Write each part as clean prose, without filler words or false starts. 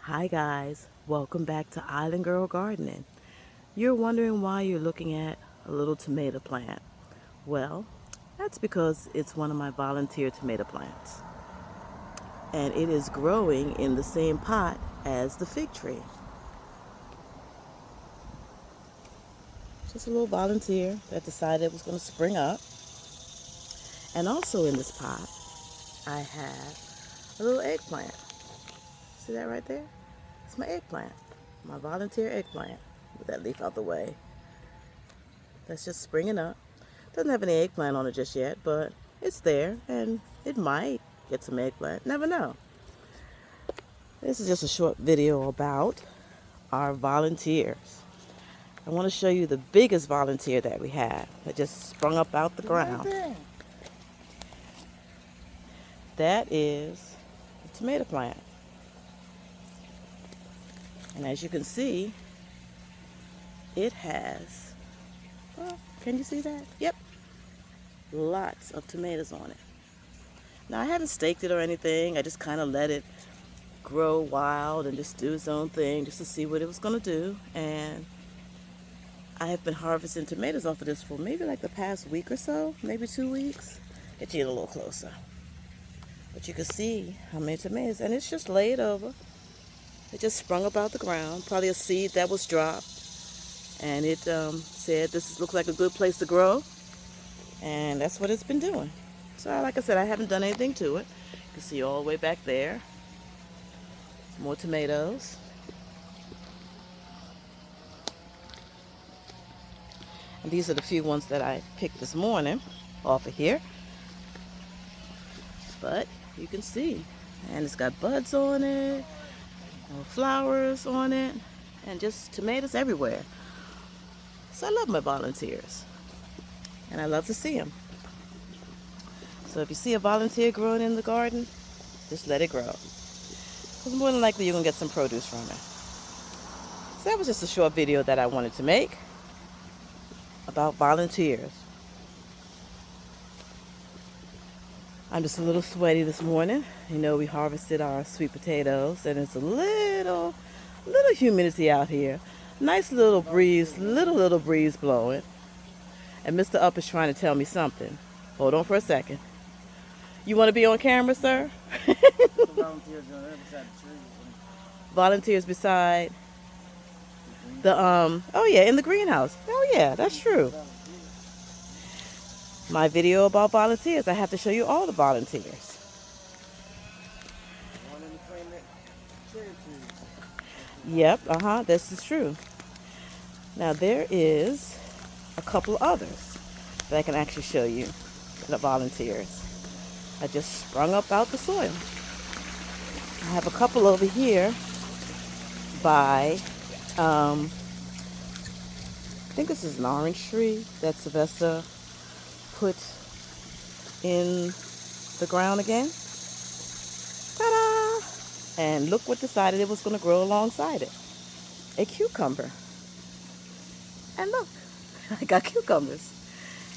Hi guys, welcome back to Island Girl Gardening. You're wondering why you're looking at a little tomato plant. Well, that's because it's one of my volunteer tomato plants. And it is growing in the same pot as the fig tree. Just a little volunteer that decided it was going to spring up. And also in this pot, I have a little eggplant. See that right there? It's my eggplant, my volunteer eggplant. With that leaf out the way. That's just springing up. Doesn't have any eggplant on it just yet, but it's there and it might get some eggplant. Never know. This is just a short video about our volunteers. I want to show you the biggest volunteer that we have that just sprung up out the ground. That is a tomato plant. And as you can see, it has, oh, can you see that? Yep, lots of tomatoes on it. Now I haven't staked it or anything. I just kind of let it grow wild and just do its own thing just to see what it was going to do. And I have been harvesting tomatoes off of this for maybe like the past week or so, maybe 2 weeks. Get you a little closer. But you can see how many tomatoes, and it's just laid over. It just sprung up out the ground, probably a seed that was dropped. And it said this looks like a good place to grow. And that's what it's been doing. So like I said, I haven't done anything to it. You can see all the way back there. More tomatoes. And these are the few ones that I picked this morning off of here. But you can see. And it's got buds on it, flowers on it, and just tomatoes everywhere. So I love my volunteers. And I love to see them. So if you see a volunteer growing in the garden, just let it grow. Because more than likely you're going to get some produce from it. So that was just a short video that I wanted to make about volunteers. I'm just a little sweaty this morning. You know, we harvested our sweet potatoes and it's a little humidity out here. Nice little breeze, little breeze blowing. And Mr. Up is trying to tell me something. Hold on for a second. You want to be on camera, sir? Volunteers beside the oh yeah, in the greenhouse. Oh yeah, that's true. My video about volunteers, I have to show you all the volunteers. Yep, this is true. Now there is a couple others that I can actually show you, the volunteers. I just sprung up out the soil. I have a couple over here by, I think this is an orange tree that Sylvester put in the ground again. Ta-da! And look what decided it was going to grow alongside it. A cucumber. And look, I got cucumbers.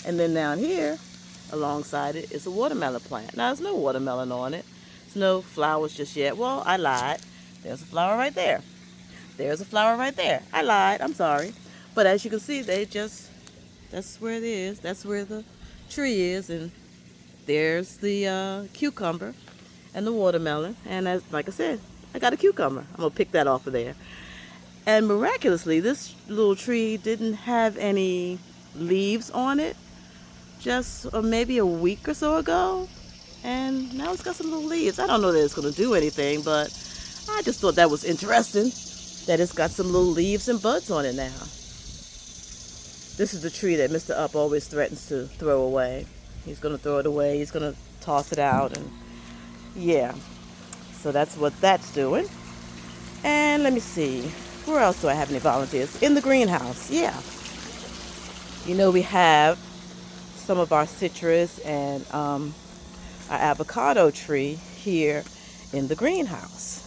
And then down here, alongside it, is a watermelon plant. Now, there's no watermelon on it. There's no flowers just yet. Well, I lied. There's a flower right there. There's a flower right there. I lied. I'm sorry. But as you can see, that's where it is. That's where the tree is. And there's the cucumber and the watermelon. And as, like I said, I got a cucumber. I'm going to pick that off of there. And miraculously, this little tree didn't have any leaves on it just maybe a week or so ago. And now it's got some little leaves. I don't know that it's going to do anything, but I just thought that was interesting that it's got some little leaves and buds on it now. This is the tree that Mr. Up always threatens to throw away. He's going to throw it away. He's going to toss it out. And yeah, so that's what that's doing. And let me see. Where else do I have any volunteers? In the greenhouse, yeah. You know, we have some of our citrus and our avocado tree here in the greenhouse.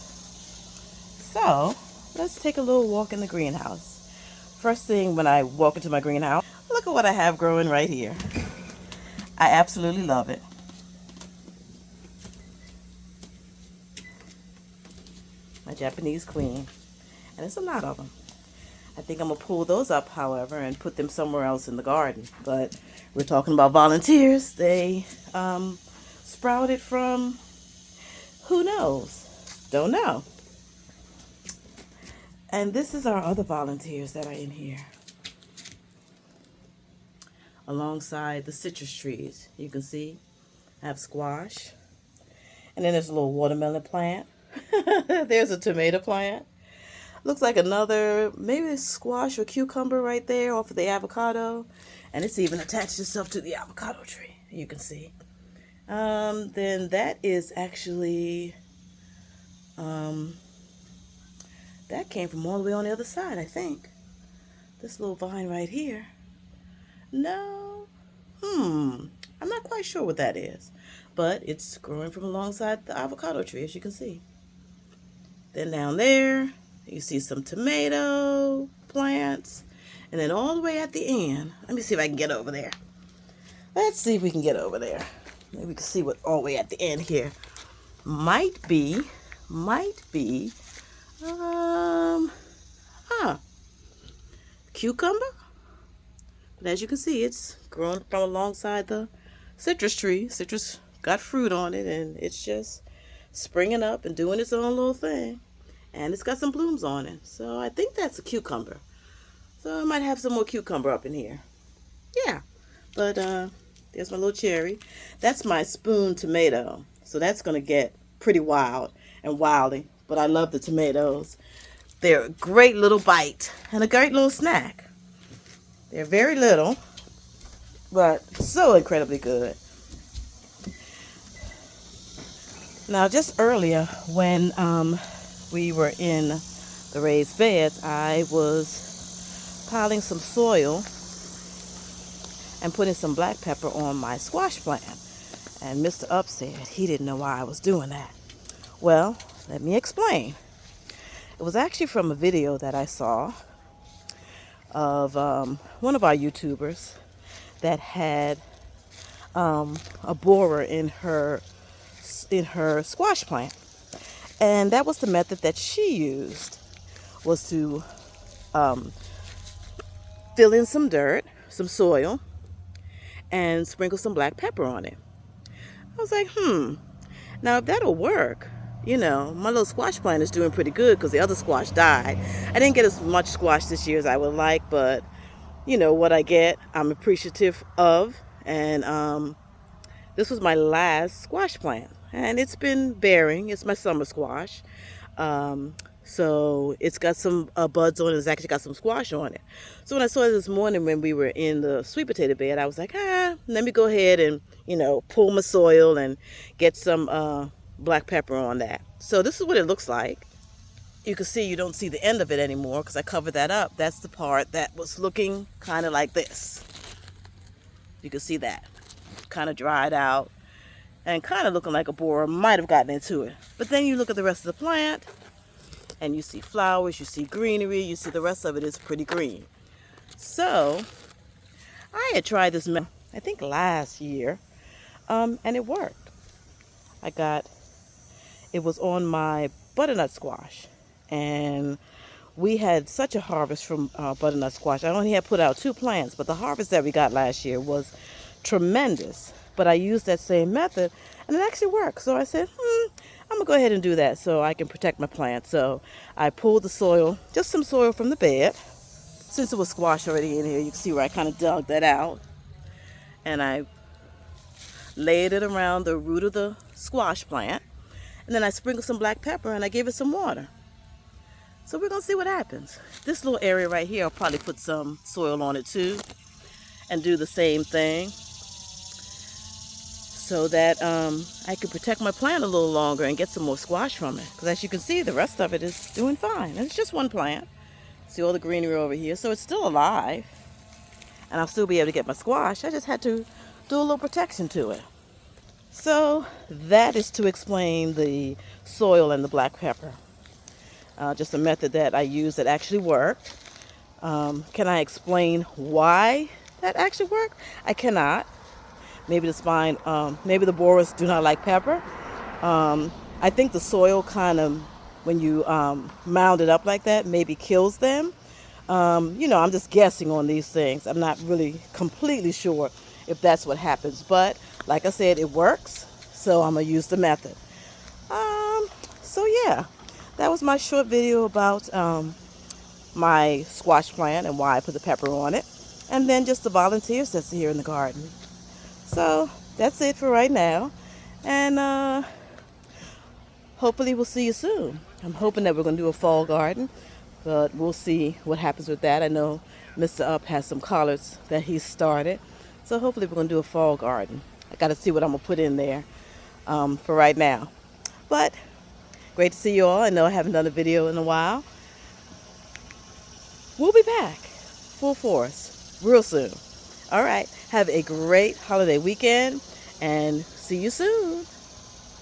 So let's take a little walk in the greenhouse. First thing when I walk into my greenhouse, look at what I have growing right here. I absolutely love it. my Japanese queen. And there's a lot of them. I think I'm going to pull those up, however, and put them somewhere else in the garden. But we're talking about volunteers. They sprouted from, who knows? Don't know. And this is our other volunteers that are in here. Alongside the citrus trees, you can see I have squash. And then there's a little watermelon plant. There's a tomato plant. Looks like another, maybe squash or cucumber right there off of the avocado. And it's even attached itself to the avocado tree, you can see. Then that is actually, that came from all the way on the other side, I think. This little vine right here. No, I'm not quite sure what that is. But it's growing from alongside the avocado tree, as you can see. Then down there, you see some tomato plants. And then all the way at the end, let me see if I can get over there. Let's see if we can get over there. Maybe we can see what all the way at the end here might be, cucumber. But as you can see, it's growing from alongside the citrus tree. Citrus got fruit on it, and it's just springing up and doing its own little thing. And it's got some blooms on it. So I think that's a cucumber. So I might have some more cucumber up in here. Yeah. But there's my little cherry. That's my spoon tomato. So that's going to get pretty wild and wildy. But I love the tomatoes. They're a great little bite and a great little snack. They're very little, but so incredibly good. Now, just earlier when we were in the raised beds, I was piling some soil and putting some black pepper on my squash plant. And Mr. Up said he didn't know why I was doing that. Well, let me explain. It was actually from a video that I saw of one of our YouTubers that had a borer in her squash plant. And that was the method that she used, was to fill in some dirt, some soil, and sprinkle some black pepper on it. I was like, now if that'll work, you know, my little squash plant is doing pretty good because the other squash died. I didn't get as much squash this year as I would like, but you know what I get, I'm appreciative of. And this was my last squash plant, and it's been bearing. It's my summer squash. So it's got some buds on it. It's actually got some squash on it. So when I saw it this morning when we were in the sweet potato bed, I was like, let me go ahead and, you know, pull my soil and get some black pepper on that. So this is what it looks like. You can see you don't see the end of it anymore because I covered that up. That's the part that was looking kind of like this. You can see that. Kind of dried out and kind of looking like a borer might have gotten into it. But then you look at the rest of the plant and you see flowers, you see greenery, you see the rest of it is pretty green. So I had tried this, I think last year, and it worked. It was on my butternut squash, and we had such a harvest from butternut squash. I only had put out 2 plants, but the harvest that we got last year was tremendous. But I used that same method, and it actually worked. So I said, I'm going to go ahead and do that so I can protect my plants. So I pulled the soil, just some soil from the bed. Since it was squash already in here, you can see where I kind of dug that out. And I laid it around the root of the squash plant. And then I sprinkled some black pepper and I gave it some water. So we're going to see what happens. This little area right here, I'll probably put some soil on it too and do the same thing so that I can protect my plant a little longer and get some more squash from it. Because as you can see, the rest of it is doing fine. And it's just one plant. See all the greenery over here. So it's still alive. And I'll still be able to get my squash. I just had to do a little protection to it. So that is to explain the soil and the black pepper. Just a method that I use that actually worked. Can I explain why that actually worked? I cannot. Maybe the spine, maybe the borers do not like pepper. I think the soil kind of when you mound it up like that, maybe kills them. I'm just guessing on these things. I'm not really completely sure if that's what happens. But like I said, it works. So I'm going to use the method. So yeah, that was my short video about my squash plant and why I put the pepper on it. And then just the volunteers that's here in the garden. So that's it for right now. And hopefully we'll see you soon. I'm hoping that we're going to do a fall garden, but we'll see what happens with that. I know Mr. Up has some collards that he started, so hopefully we're going to do a fall garden. I got to see what I'm going to put in there for right now. But great to see you all. I know I haven't done a video in a while. We'll be back full force real soon. All right, have a great holiday weekend and see you soon.